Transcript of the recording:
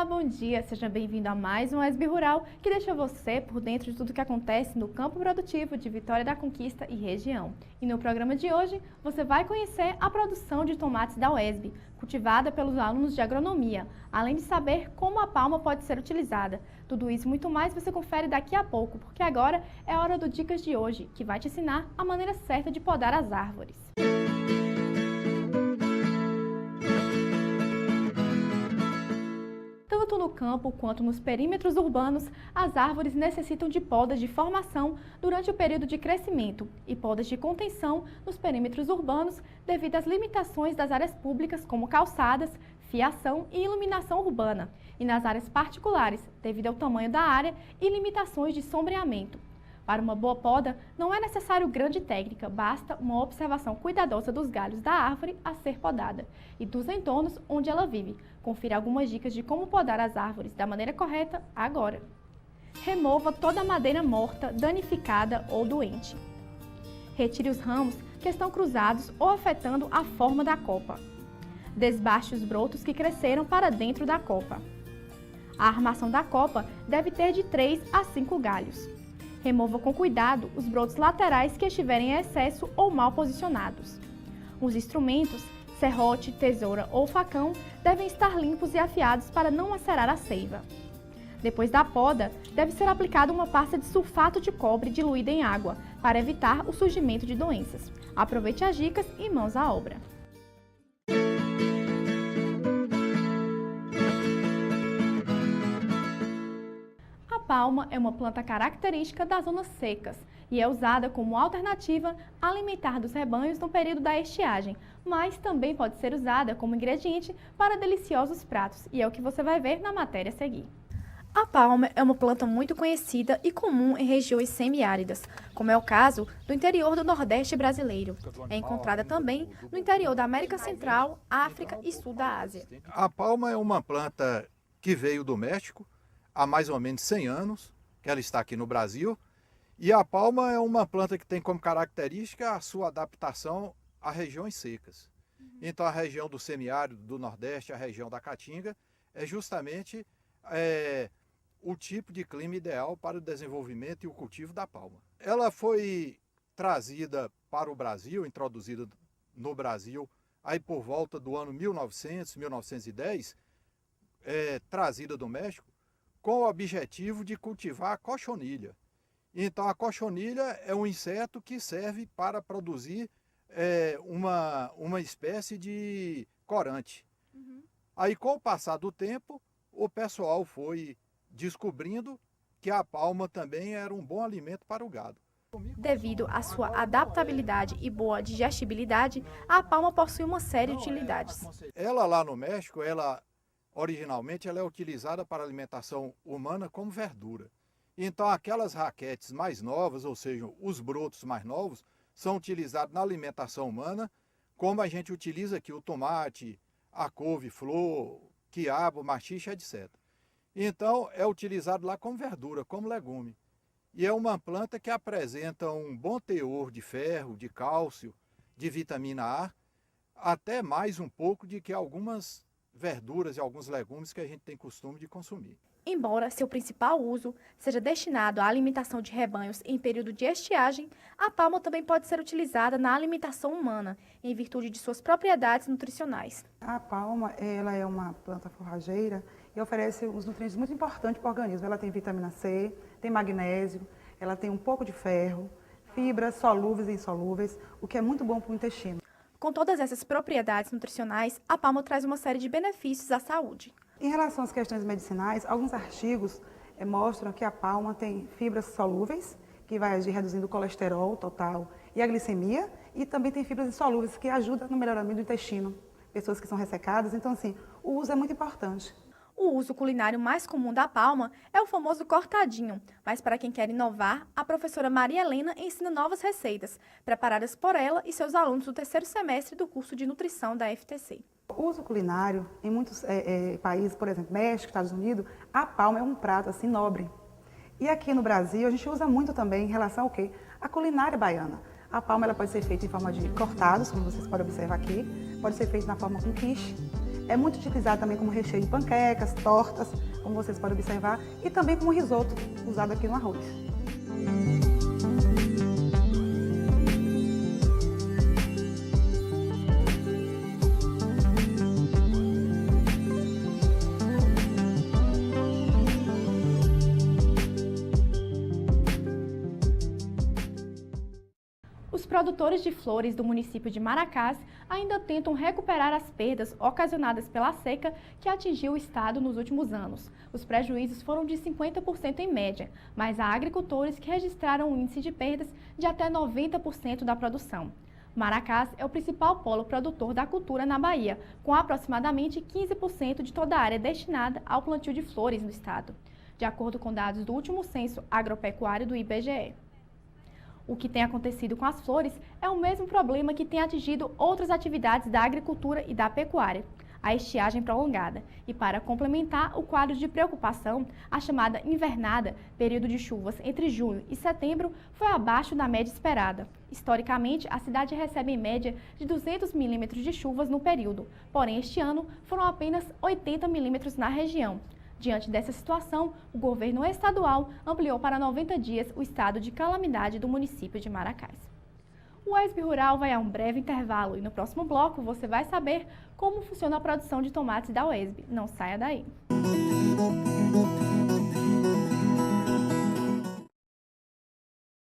Olá, bom dia! Seja bem-vindo a mais um ESB Rural, que deixa você por dentro de tudo o que acontece no campo produtivo de Vitória da Conquista e região. E no programa de hoje, você vai conhecer a produção de tomates da UESB, cultivada pelos alunos de agronomia, além de saber como a palma pode ser utilizada. Tudo isso e muito mais você confere daqui a pouco, porque agora é a hora do Dicas de hoje, que vai te ensinar a maneira certa de podar as árvores. Tanto no campo quanto nos perímetros urbanos, as árvores necessitam de podas de formação durante o período de crescimento e podas de contenção nos perímetros urbanos devido às limitações das áreas públicas como calçadas, fiação e iluminação urbana, e nas áreas particulares devido ao tamanho da área e limitações de sombreamento. Para uma boa poda, não é necessário grande técnica, basta uma observação cuidadosa dos galhos da árvore a ser podada e dos entornos onde ela vive. Confira algumas dicas de como podar as árvores da maneira correta agora. Remova toda a madeira morta, danificada ou doente. Retire os ramos que estão cruzados ou afetando a forma da copa. Desbaste os brotos que cresceram para dentro da copa. A armação da copa deve ter de 3 a 5 galhos. Remova com cuidado os brotos laterais que estiverem em excesso ou mal posicionados. Os instrumentos, serrote, tesoura ou facão, devem estar limpos e afiados para não macerar a seiva. Depois da poda, deve ser aplicada uma pasta de sulfato de cobre diluída em água, para evitar o surgimento de doenças. Aproveite as dicas e mãos à obra. A palma é uma planta característica das zonas secas e é usada como alternativa alimentar dos rebanhos no período da estiagem, mas também pode ser usada como ingrediente para deliciosos pratos, e é o que você vai ver na matéria a seguir. A palma é uma planta muito conhecida e comum em regiões semiáridas, como é o caso do interior do Nordeste brasileiro. É encontrada também no interior da América Central, África e Sul da Ásia. A palma é uma planta que veio do México há mais ou menos 100 anos, que ela está aqui no Brasil. E a palma é uma planta que tem como característica a sua adaptação a regiões secas. Então a região do semiárido, do Nordeste, a região da Caatinga, é justamente o tipo de clima ideal para o desenvolvimento e o cultivo da palma. Ela foi trazida para o Brasil, introduzida no Brasil, aí por volta do ano 1900, 1910, trazida do México, com o objetivo de cultivar a cochonilha. Então a cochonilha é um inseto que serve para produzir uma espécie de corante. Aí com o passar do tempo, o pessoal foi descobrindo que a palma também era um bom alimento para o gado. Devido à sua adaptabilidade e boa digestibilidade, a palma possui uma série de utilidades. Ela lá no México, originalmente ela é utilizada para alimentação humana como verdura. Então aquelas raquetes mais novas, ou seja, os brotos mais novos, são utilizados na alimentação humana, como a gente utiliza aqui o tomate, a couve-flor, quiabo, maxixe, etc. Então é utilizado lá como verdura, como legume. E é uma planta que apresenta um bom teor de ferro, de cálcio, de vitamina A, até mais um pouco de que algumas verduras e alguns legumes que a gente tem costume de consumir. Embora seu principal uso seja destinado à alimentação de rebanhos em período de estiagem, a palma também pode ser utilizada na alimentação humana, em virtude de suas propriedades nutricionais. A palma ela é uma planta forrageira e oferece uns nutrientes muito importantes para o organismo. Ela tem vitamina C, tem magnésio, ela tem um pouco de ferro, fibras solúveis e insolúveis, o que é muito bom para o intestino. Com todas essas propriedades nutricionais, a palma traz uma série de benefícios à saúde. Em relação às questões medicinais, alguns artigos mostram que a palma tem fibras solúveis, que vai agir reduzindo o colesterol total e a glicemia, e também tem fibras insolúveis, que ajudam no melhoramento do intestino. Pessoas que são ressecadas, então assim, o uso é muito importante. O uso culinário mais comum da palma é o famoso cortadinho, mas para quem quer inovar, a professora Maria Helena ensina novas receitas, preparadas por ela e seus alunos do terceiro semestre do curso de nutrição da FTC. O uso culinário, em muitos países, por exemplo, México, Estados Unidos, a palma é um prato assim nobre. E aqui no Brasil, a gente usa muito também em relação ao quê? A culinária baiana. A palma ela pode ser feita em forma de cortados, como vocês podem observar aqui, pode ser feita na forma com quiche, É muito utilizado também como recheio de panquecas, tortas, como vocês podem observar, e também como risoto, usado aqui no arroz. Os produtores de flores do município de Maracás ainda tentam recuperar as perdas ocasionadas pela seca que atingiu o estado nos últimos anos. Os prejuízos foram de 50% em média, mas há agricultores que registraram um índice de perdas de até 90% da produção. Maracás é o principal polo produtor da cultura na Bahia, com aproximadamente 15% de toda a área destinada ao plantio de flores no estado, de acordo com dados do último censo agropecuário do IBGE. O que tem acontecido com as flores é o mesmo problema que tem atingido outras atividades da agricultura e da pecuária, a estiagem prolongada. E para complementar o quadro de preocupação, a chamada invernada, período de chuvas entre junho e setembro, foi abaixo da média esperada. Historicamente, a cidade recebe em média de 200 milímetros de chuvas no período, porém este ano foram apenas 80 milímetros na região. Diante dessa situação, o governo estadual ampliou para 90 dias o estado de calamidade do município de Maracás. O ESB Rural vai a um breve intervalo e no próximo bloco você vai saber como funciona a produção de tomates da UESB. Não saia daí!